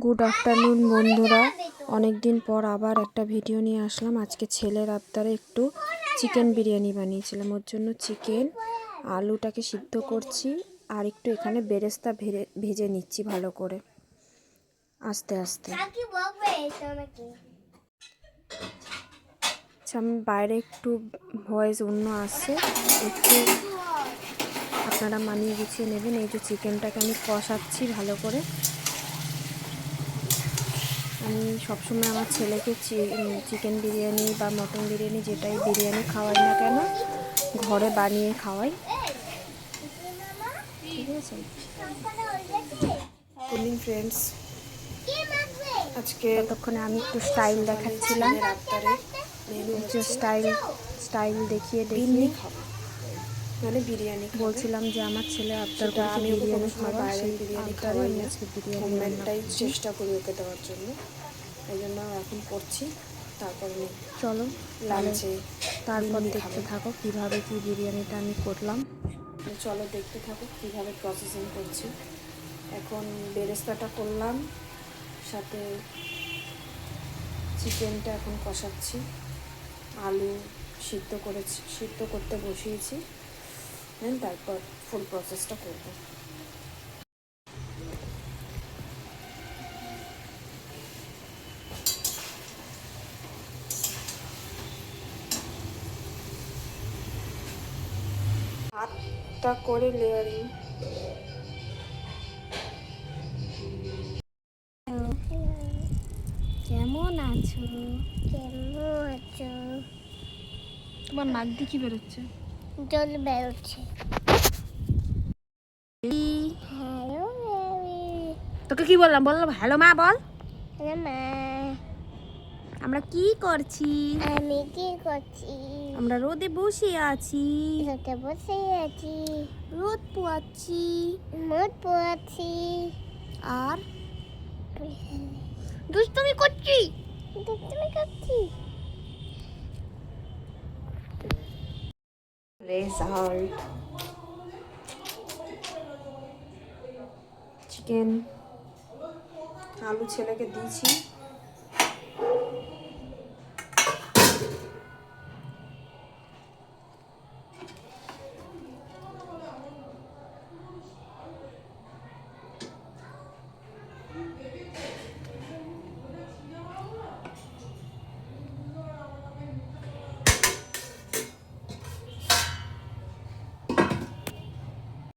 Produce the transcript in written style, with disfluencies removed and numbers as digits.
Good afternoon বন্ধুরা, অনেক দিন পর আবার একটা ভিডিও নিয়ে আসলাম। আজকে ছেলের আবদারে একটু চিকেন বিরিয়ানি বানিয়েছিলাম। ওর জন্য চিকেন আলুটাকে সিদ্ধ করছি আর একটু এখানে বেরেস্তা ভেজে নিচ্ছি ভালো করে আস্তে আস্তে। আমি বাইরে একটু ভয়েস অন্য আসছে, একটু আপনারা মানিয়ে গুছিয়ে নেবেন। এই যে চিকেনটাকে আমি কষাচ্ছি ভালো করে। আমি সবসময় আমার ছেলেকে চিকেন বিরিয়ানি বা মটন বিরিয়ানি যেটাই বিরিয়ানি খাওয়াই না কেন ঘরে বানিয়ে খাওয়াই, ঠিক আছে? গুড ফ্রেন্ডস, আজকে ততক্ষণে আমি একটু স্টাইল দেখাচ্ছিলাম। যে স্টাইল দেখিয়ে মানে বিরিয়ানি বলছিলাম যে আমার ছেলে আবদার করেছে বিরিয়ানি খাওয়া, সেই বিরিয়ানি খাওয়াই আমি আজকে বিরিয়ানি হোমমেডটাই চেষ্টা করি ওকে দেওয়ার জন্য। এই জন্য এখন করছি। তারপরে চলো লাঞ্চে তারপর দেখতে থাকো কীভাবে কি বিরিয়ানিটা আমি করলাম। চলো দেখতে থাকো কীভাবে প্রসেসিং করছি। এখন বেরেস্তাটা করলাম, সাথে চিকেনটা এখন কষাচ্ছি, আলু সিদ্ধ করতে বসিয়েছি। তারপর ফুল প্রসেসটা করব। হাতটা করে লেয়ারিং। কেমন আছো? তোমার নাক দিয়ে কি বেরোচ্ছে? জল বেরোচ্ছে। হ্যালো তোকে কি বললাম? হ্যালো মা বল। হ্যালো মা। আমরা কি করছি? আমরা রোদে বসে আছি। রোদ পোয়াচ্ছি আর দুষ্টুমি করছি। রেজাল্ট চিকেন আলু ছেলেকে দিয়েছি,